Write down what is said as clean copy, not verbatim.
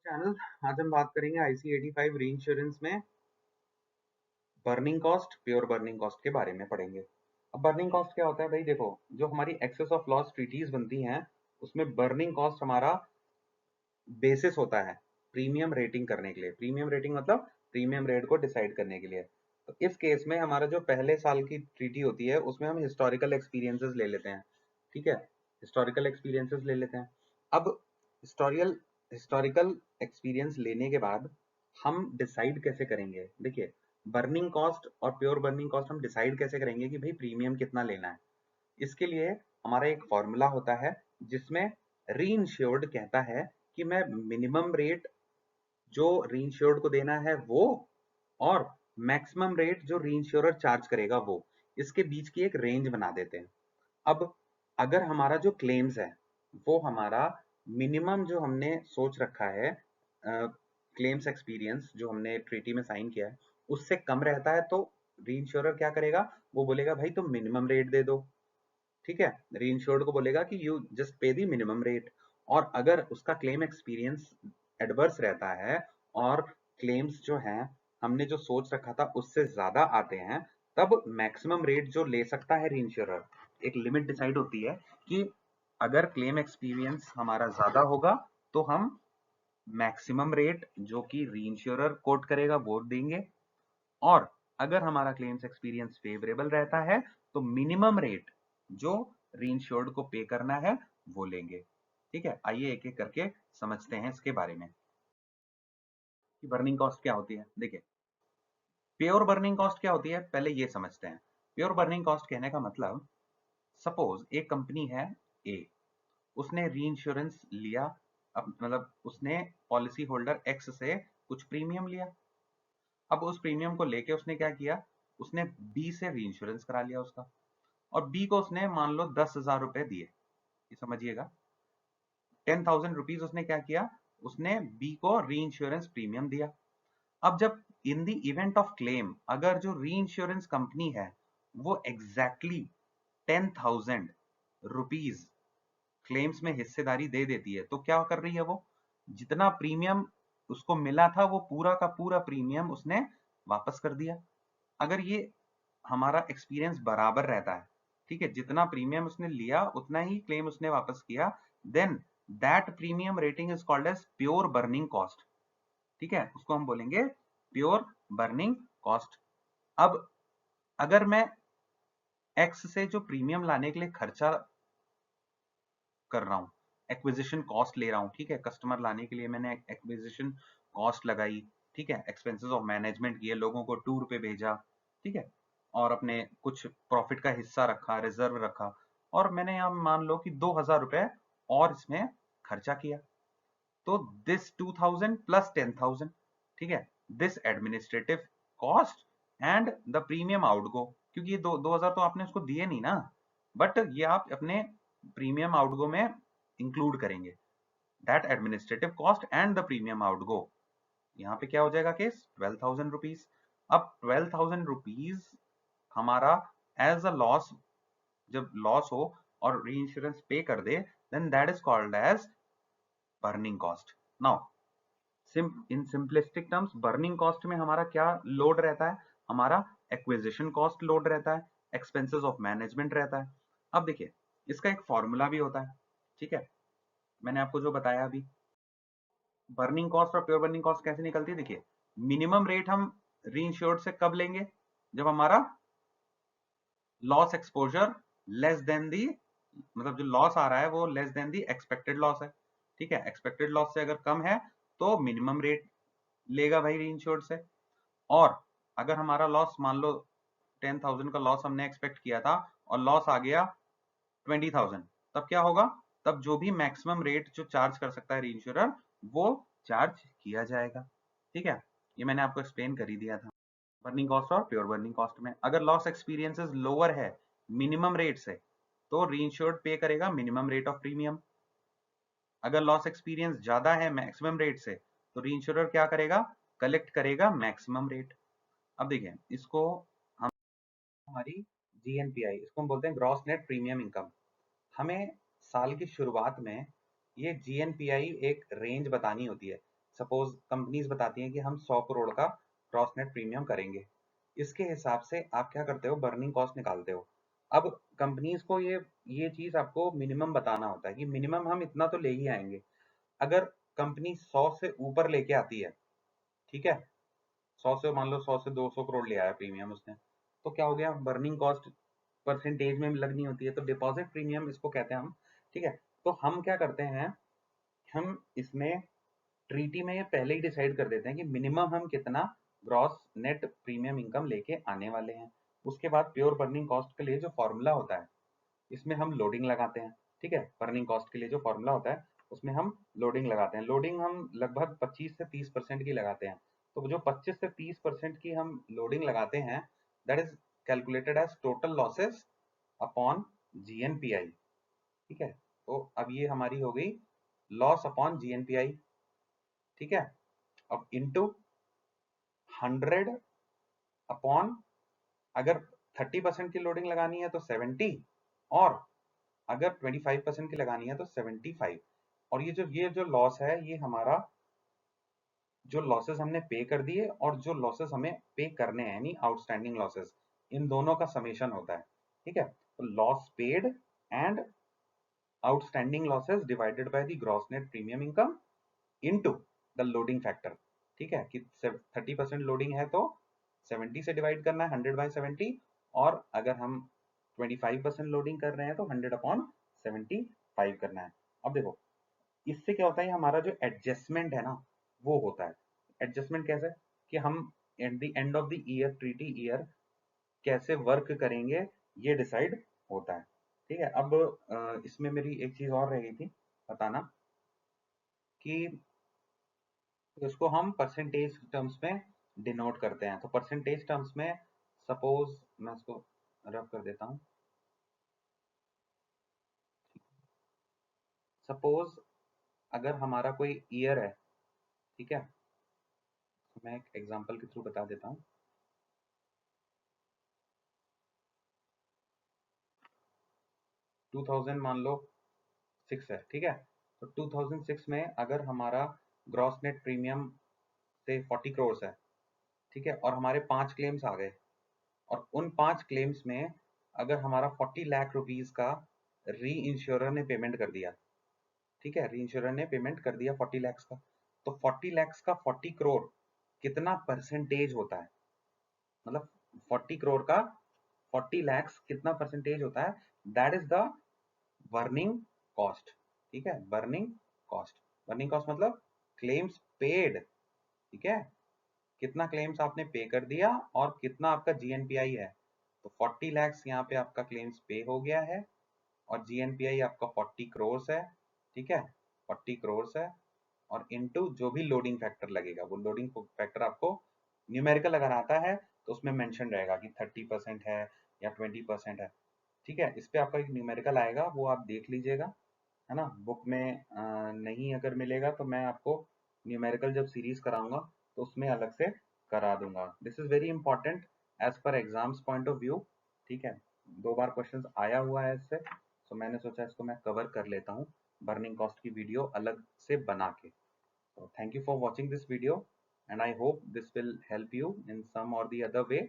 Channel. आज हम बात करेंगे IC 85 री इंश्योरेंस में burning cost, pure burning cost के बारे में पढ़ेंगे। अब बर्निंग कॉस्ट क्या होता है भाई? देखो, जो हमारी एक्सेस ऑफ लॉस ट्रीटीज बनती हैं उसमें बर्निंग कॉस्ट हमारा बेसिस होता है प्रीमियम रेटिंग करने के लिए। प्रीमियम रेटिंग मतलब प्रीमियम रेट को डिसाइड करने के लिए। तो इस केस में हमारा जो पहले साल की ट्रीटी होती है उसमें हम हिस्टोरिकल एक्सपीरियंसेस ले लेते हैं। ठीक है, हिस्टोरिकल एक्सपीरियंसेस ले लेते हैं। अब हिस्टोरिकल एक्सपीरियंस लेने के बाद हम डिसाइड कैसे करेंगे? देखिए, बर्निंग कॉस्ट और प्योर बर्निंग कॉस्ट हम डिसाइड कैसे करेंगे कि भाई प्रीमियम कितना लेना है। इसके लिए हमारा एक फॉर्मूला होता है जिसमें रीइंश्योर्ड कहता है कि मैं मिनिमम रेट जो रीइंश्योर्ड को देना है वो, और मैक्सिमम रेट जो रीइंश्योरर चार्ज करेगा वो, इसके बीच की एक रेंज बना देते हैं। अब अगर हमारा जो क्लेम्स है वो हमारा मिनिमम जो हमने सोच रखा है, क्लेम्स एक्सपीरियंस जो हमने ट्रीटी में साइन किया है उससे कम रहता है, तो रीइंश्योरर क्या करेगा? वो बोलेगा भाई तुम मिनिमम रेट दे दो। ठीक है, रीइंश्योर्ड को बोलेगा कि यू जस्ट पे दी मिनिमम रेट। और अगर उसका क्लेम एक्सपीरियंस एडवर्स रहता है और क्लेम्स जो हैं हमने जो सोच रखा था उससे ज्यादा आते हैं, तब मैक्सिमम रेट जो ले सकता है रीइंश्योरर, एक लिमिट डिसाइड होती है कि अगर क्लेम एक्सपीरियंस हमारा ज्यादा होगा तो हम मैक्सिमम रेट जो कि रीइंश्योरर कोट करेगा वो देंगे, और अगर हमारा क्लेम्स एक्सपीरियंस फेवरेबल रहता है तो मिनिमम रेट जो रीइंश्योर्ड को पे करना है वो लेंगे। ठीक है, आइए एक एक करके समझते हैं इसके बारे में कि बर्निंग कॉस्ट क्या होती है। देखिए, प्योर बर्निंग कॉस्ट क्या होती है पहले ये समझते हैं। प्योर बर्निंग कॉस्ट कहने का मतलब, सपोज एक कंपनी है ए, उसने रीइंश्योरेंस लिया, मतलब उसने पॉलिसी होल्डर एक्स से कुछ प्रीमियम लिया। अब उस प्रीमियम को लेके उसने क्या किया? उसने बी से रीइंश्योरेंस करा लिया उसका, और बी को उसने मान लो 10,000 रुपए दिए। ये समझिएगा, 10,000 रुपीज उसने क्या किया? उसने बी को री इंश्योरेंस प्रीमियम दिया। अब जब in the event of claim अगर जो री इंश्योरेंस कंपनी है वो एग्जैक्टली 10,000 रुपीज क्लेम्स में हिस्सेदारी दे देती है, तो क्या कर रही है वो? जितना प्रीमियम उसको मिला था वो पूरा का पूरा प्रीमियम उसने वापस कर दिया। अगर ये हमारा एक्सपीरियंस बराबर रहता है, ठीक है, जितना प्रीमियम उसने लिया उतना ही क्लेम उसने वापस किया, then that premium rating is called as pure burning cost. ठीक है, उसको हम बोलेंगे प्योर बर्निंग कॉस्ट। अब अगर मैं एक्स से जो प्रीमियम लाने के लिए खर्चा कर रहा हूं, एक्विजिशन कॉस्ट ले रहा हूं, ठीक है, कस्टमर लाने के लिए मैंने एक्विजिशन कॉस्ट लगाई, ठीक है, एक्सपेंसेस ऑफ मैनेजमेंट किए, लोगों को टूर पे भेजा, ठीक है, और अपने कुछ प्रॉफिट का हिस्सा रखा, रिजर्व रखा, और मैंने यहाँ मान लो कि 2,000 रुपए और इसमें खर्चा किया, तो दिस 2,000 प्लस 10,000, ठीक है, this administrative cost and the premium outgo, क्योंकि ये 2,000 तो आपने उसको दिए नहीं ना, बट ये आप अपने प्रीमियम आउटगो में इंक्लूड करेंगे, that administrative cost and the premium outgo. यहाँ पे क्या हो जाएगा केस? 12,000 रुपीज। अब 12,000 रुपीज हमारा एज अ लॉस, जब लॉस हो और री इंश्योरेंस पे कर दे, then that is called as burning cost. Now in simplistic terms, burning cost में हमारा क्या लोड रहता है? हमारा एक्विजिशन कॉस्ट लोड रहता है, एक्सपेंसेस ऑफ मैनेजमेंट रहता है। अब देखिए, इसका एक फॉर्मूला भी होता है, ठीक है, मैंने आपको जो बताया अभी। बर्निंग कॉस्ट और प्योर बर्निंग कॉस्ट कैसे निकलती है? देखिए, मिनिमम रेट हम री इंश्योर्ड से कब लेंगे? जब हमारा लॉस एक्सपोजर लेस देन दी, मतलब जो लॉस आ रहा है वो less than the expected loss है। ठीक है, एक्सपेक्टेड लॉस से अगर कम है तो मिनिमम रेट लेगा भाई री इंश्योर्ड से। और अगर हमारा लॉस मान लो 10,000 का लॉस हमने एक्सपेक्ट किया था और लॉस आ गया 20,000, तब क्या होगा? तब जो भी मैक्सिमम रेट जो चार्ज कर सकता है री इंश्योरर वो चार्ज किया जाएगा। ठीक है, ये मैंने आपको एक्सप्लेन कर ही दिया था। बर्निंग कॉस्ट और प्योर बर्निंग कॉस्ट में अगर लॉस एक्सपीरियंसेस लोअर है मिनिमम रेट से, तो रीइंश्योर्ड पे करेगा मिनिमम रेट ऑफ प्रीमियम। अगर लॉस एक्सपीरियंस ज्यादा है मैक्सिमम रेट से, तो रीइंश्योरर क्या करेगा? कलेक्ट करेगा मैक्सिमम रेट। अब देखिए, इसको हम, हमारी जीएनपीआई, इसको हम बोलते हैं ग्रॉस नेट प्रीमियम इनकम। हमें साल की शुरुआत में ये जीएनपीआई एक रेंज बतानी होती है। सपोज कंपनीज बताती हैं कि हम 100 करोड़ का क्रॉस नेट प्रीमियम करेंगे, इसके हिसाब से आप क्या करते हो, बर्निंग कॉस्ट निकालते हो। अब कंपनीज को ये चीज आपको मिनिमम बताना होता है कि मिनिमम हम इतना तो ले ही आएंगे। अगर कंपनी 100 से ऊपर लेके आती है, ठीक है, 100 से मान लो 100 से 200 करोड़ ले आया प्रीमियम उसने, तो क्या हो गया, बर्निंग कॉस्ट परसेंटेज में लगनी होती है, तो डिपॉजिट प्रीमियम इसको कहते हैं हम। ठीक है, तो हम क्या करते हैं, हम इसमें ट्रीटी में ये पहले ही डिसाइड कर देते हैं कि मिनिमम हम कितना ग्रॉस नेट प्रीमियम इनकम लेके आने वाले हैं। उसके बाद प्योर बर्निंग कॉस्ट के लिए जो फॉर्मूला होता है, इसमें हम लोडिंग लगाते हैं। ठीक है, बर्निंग कॉस्ट के लिए जो फॉर्मूला होता है उसमें हम लोडिंग लगाते हैं। लोडिंग हम लगभग 25 से 30% की लगाते हैं। तो जो 25 से 30% की हम लोडिंग लगाते हैं, that is calculated as total losses upon GNPI. ठीक है, तो अब ये हमारी हो गई लॉस अपॉन जीएनपीआई। ठीक है, अब इनटू 100 अपॉन, अगर 30% की लोडिंग लगानी है तो 70, और अगर 25% की लगानी है तो 75। और ये जो लॉस है, ये हमारा जो लॉसेस हमने पे कर दिए और जो लॉसेस हमें पे करने हैं, यानी आउटस्टैंडिंग लॉसेस, इन दोनों का समेशन होता है। ठीक है, तो loss paid and outstanding losses divided by the gross net premium income into the loading factor. ठीक है, कि 30% लोडिंग है तो 70 से डिवाइड करना है, 100/70, और अगर हम 25% लोडिंग कर रहे हैं तो 100/75 करना है। अब देखो, इससे क्या होता है, हमारा जो एडजस्टमेंट है ना, वो होता है। एडजस्टमेंट कैसे, कि हम at the end of the year, treaty year, कैसे वर्क करेंगे, ये डिसाइड होता है। ठीक है, अब इसमें मेरी एक चीज और रह गई थी बताना, कि इसको हम परसेंटेज टर्म्स में डिनोट करते हैं। तो परसेंटेज टर्म्स में, सपोज मैं इसको रब कर देता हूँ। सपोज अगर हमारा कोई ईयर है, ठीक है, तो मैं एक एग्जांपल के थ्रू बता देता हूँ। 2000 मान लो 6 है, ठीक है, तो 2006 में अगर हमारा ग्रॉस नेट प्रीमियम से 40 करोड़ है, ठीक है, और हमारे 5 क्लेम्स आ गए, और उन 5 क्लेम्स में अगर हमारा 40 लाख रुपीज का री इंश्योरर ने पेमेंट कर दिया, ठीक है, री इंश्योरर ने पेमेंट कर दिया 40 लाख का, तो 40 लाख का 40 करोड़ कितना परसेंटेज होता है, मतलब 40 करोड़ का 40 लाख कितना परसेंटेज होता है, that is the burning cost. ठीक है, बर्निंग कॉस्ट, बर्निंग कॉस्ट मतलब क्लेम्स पेड। ठीक है, कितना क्लेम्स आपने पे कर दिया और कितना आपका जीएनपीआई है। तो 40 लाख यहाँ पे आपका क्लेम्स पे हो गया है, और जीएनपीआई आपका 40 करोड़ है। ठीक है, 40 करोड़ है, और इनटू जो भी लोडिंग फैक्टर लगेगा, वो लोडिंग फैक्टर आपको न्यूमेरिकल अगर आता है तो उसमें मेंशन रहेगा कि 30% है या 20% है। ठीक है, इस पे आपका एक न्यूमेरिकल आएगा, वो आप देख लीजिएगा, है ना। बुक में नहीं अगर मिलेगा तो मैं आपको न्यूमेरिकल जब सीरीज कराऊंगा तो उसमें अलग से करा दूंगा। This is very important as per exams point of view. ठीक है, 2 बार क्वेश्चन आया हुआ है इससे, तो मैंने सोचा इसको मैं कवर कर लेता हूँ बर्निंग कॉस्ट की वीडियो अलग से बना के। So thank you for watching this video, and I hope this will help you in some or the other way.